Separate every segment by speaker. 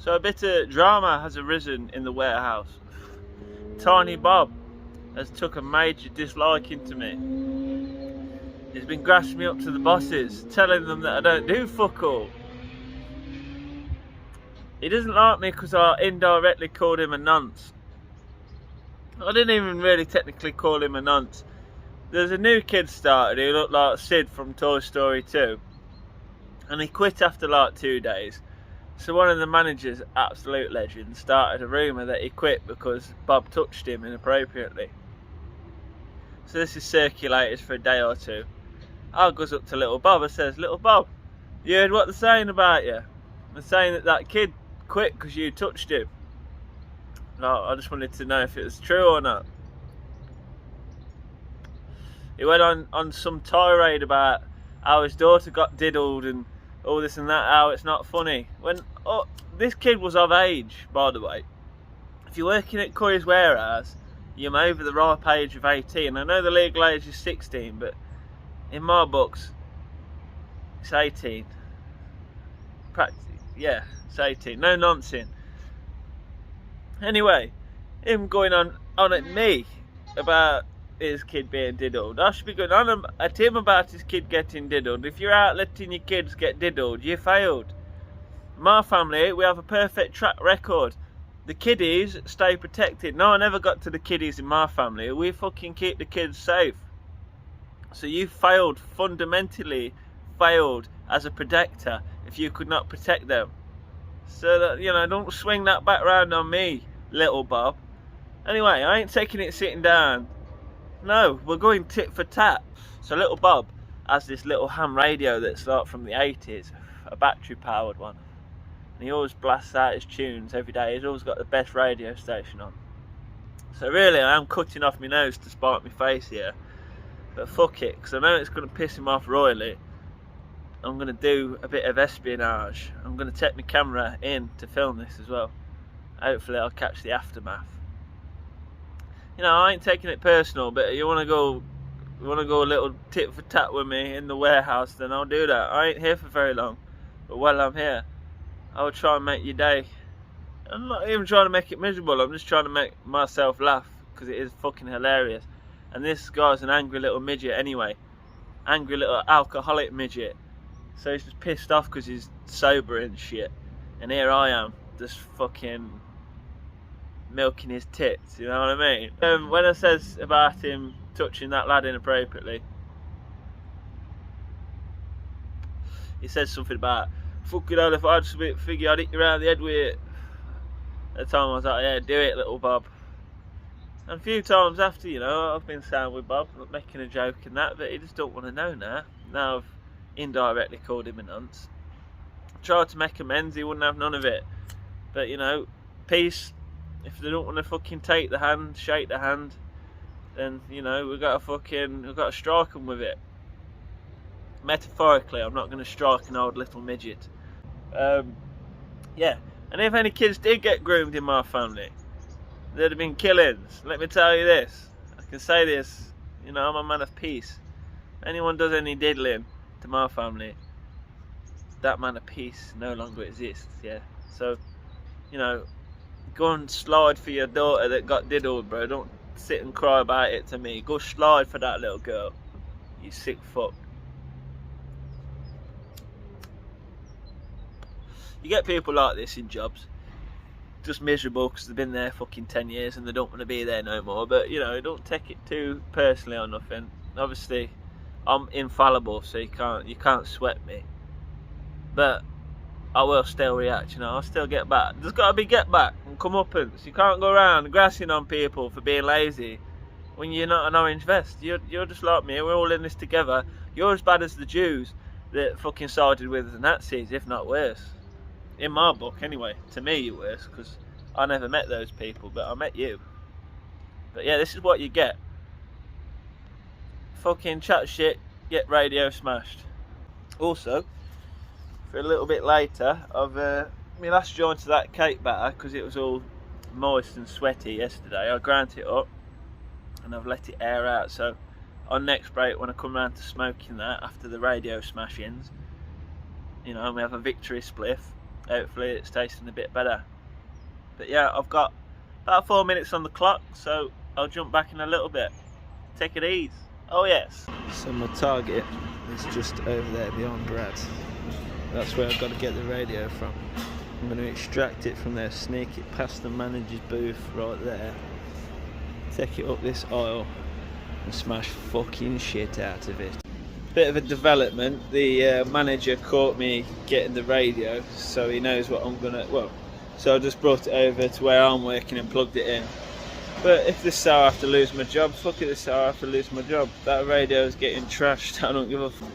Speaker 1: So a bit of drama has arisen in the warehouse. Tiny Bob has took a major disliking to me. He's been grassing me up to the bosses, telling them that I don't do fuck all. He doesn't like me because I indirectly called him a nonce. I didn't even really technically call him a nonce. There's a new kid started who looked like Sid from Toy Story 2. And he quit after like 2 days. So one of the managers, absolute legend, started a rumour that he quit because Bob touched him inappropriately. So this is circulated for a day or two. I goes up to little Bob and says, "Little Bob, you heard what they're saying about you? They're saying that that kid quit because you touched him." No, I just wanted to know if it was true or not. He went on some tirade about how his daughter got diddled and all this and that, how it's not funny. When this kid was of age, by the way. If you're working at Curry's Warehouse, you're over the ripe age of 18. I know the legal age is 16, but in my books, it's 18. Yeah, it's 18. No nonsense. Anyway, him going on at me about his kid being diddled. I should be going on at him about his kid getting diddled. If you're out letting your kids get diddled, you failed. My family, we have a perfect track record. The kiddies stay protected. No, I never got to the kiddies in my family. We fucking keep the kids safe. So you failed, fundamentally failed as a protector if you could not protect them. So that, you know, don't swing that back round on me, little Bob. Anyway, I ain't taking it sitting down. No, we're going tit for tat. So little Bob has this little ham radio that's like from the 80s, a battery powered one. And he always blasts out his tunes every day. He's always got the best radio station on. So really, I am cutting off my nose to spite my face here. But fuck it, because I know it's going to piss him off royally. I'm going to do a bit of espionage. I'm going to take my camera in to film this as well. Hopefully I'll catch the aftermath. You know, I ain't taking it personal, but you want to go a little tit for tat with me in the warehouse, then I'll do that. I ain't here for very long, but while I'm here, I'll try and make your day. I'm not even trying to make it miserable, I'm just trying to make myself laugh, because it is fucking hilarious. And this guy's an angry little midget anyway. Angry little alcoholic midget. So he's just pissed off because he's sober and shit. And here I am, just fucking milking his tits, you know what I mean? When I says about him touching that lad inappropriately, he says something about, "Fucking hell, if I just figure I'd hit you around the head with it." At the time I was like, "Yeah, do it, little Bob." And a few times after, you know, I've been sound with Bob, making a joke and that, but he just don't want to know now. Now I've indirectly called him a nonce. Tried to make amends, he wouldn't have none of it. But, you know, peace. If they don't want to fucking take the hand, shake the hand, then, you know, we've got to strike them with it. Metaphorically, I'm not going to strike an old little midget. Yeah, and if any kids did get groomed in my family, there'd have been killings. Let me tell you this. I can say this, you know, I'm a man of peace. If anyone does any diddling to my family, that man of peace no longer exists, yeah? So, you know, go and slide for your daughter that got diddled, bro. Don't sit and cry about it to me. Go slide for that little girl, you sick fuck. You get people like this in jobs, just miserable because they've been there fucking 10 years and they don't want to be there no more. But, you know, don't take it too personally or nothing. Obviously, I'm infallible, so you can't sweat me. But I will still react, you know, I'll still get back. There's got to be get back and comeuppance. You can't go around grassing on people for being lazy when you're not an orange vest. You're just like me, we're all in this together. You're as bad as the Jews that fucking sided with the Nazis, if not worse. In my book, anyway. To me, you're worse, because I never met those people, but I met you. But yeah, this is what you get. Fucking chat shit, get radio smashed. Also, for a little bit later, I've my last joint to that cake batter, because it was all moist and sweaty yesterday. I ground it up and I've let it air out. So on next break, when I come round to smoking that after the radio smash-ins, you know, we have a victory spliff. hopefully it's tasting a bit better. But yeah, I've got about 4 minutes on the clock, so I'll jump back in a little bit. Take it easy. Oh yes. So my target is just over there beyond Brad. That's where I've got to get the radio from. I'm going to extract it from there, sneak it past the manager's booth right there, take it up this aisle and smash fucking shit out of it. Bit of a development, the manager caught me getting the radio, so he knows what I'm gonna, so I just brought it over to where I'm working and plugged it in. But if this is how I have to lose my job, fuck it, this is how I have to lose my job. That radio is getting trashed, I don't give a fuck.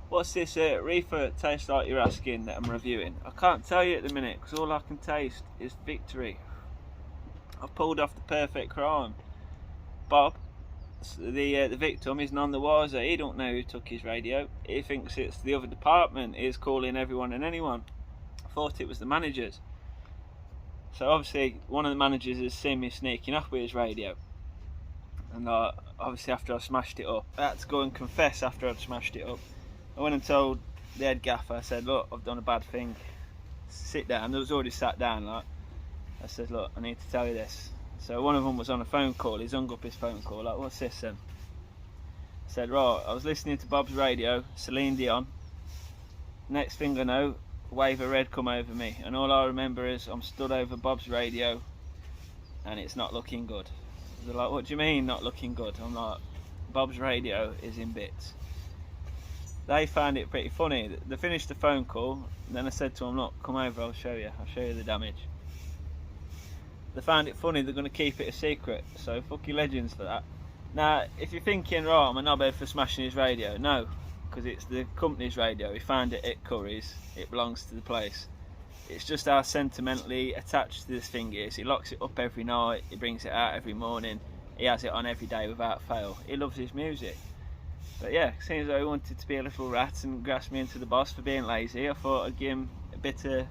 Speaker 1: What's this reefer taste like, you're asking, that I'm reviewing? I can't tell you at the minute because all I can taste is victory. I've pulled off the perfect crime. Bob, the victim, is none the wiser. He don't know who took his radio. He thinks it's the other department. He's calling everyone and anyone. I thought it was the managers. So obviously one of the managers has seen me sneaking off with his radio. And obviously after I smashed it up, I had to go and confess after I'd smashed it up. I went and told the head gaffer, I said, look, I've done a bad thing. Sit down. There was already sat down, like. I said, look, I need to tell you this. So one of them was on a phone call. He's hung up his phone call, like, what's this then? I said, right, I was listening to Bob's radio, Celine Dion. Next thing I know, a wave of red come over me. And all I remember is I'm stood over Bob's radio and it's not looking good. They're like, what do you mean not looking good? I'm like, Bob's radio is in bits. They found it pretty funny. They finished the phone call, and then I said to them, look, come over, I'll show you the damage. They found it funny, they're going to keep it a secret, so fuck you legends for that. Now, if you're thinking, right, I'm a knobhead for smashing his radio, no, because it's the company's radio. He found it at Curry's, it belongs to the place. It's just how sentimentally attached to this thing is. He locks it up every night, he brings it out every morning, he has it on every day without fail. He loves his music. But yeah, seems though he wanted to be a little rat and grasp me into the boss for being lazy. I thought I'd give him a bit of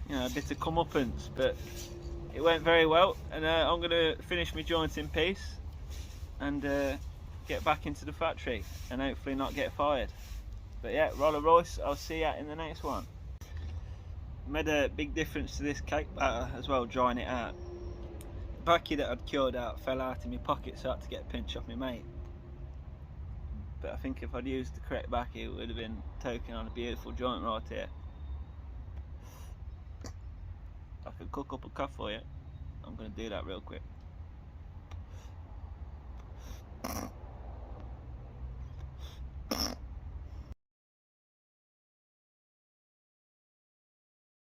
Speaker 1: comeuppance, but it went very well, and I'm going to finish my joint in peace and get back into the factory and hopefully not get fired. But yeah, Roller Royce, I'll see you in the next one. Made a big difference to this cake batter as well, drying it out. The backy that I'd cured out fell out in my pocket, so I had to get a pinch off my mate. But I think if I'd used the correct backy, it would have been toking on a beautiful joint right here. I could cook up a cup for you. I'm going to do that real quick.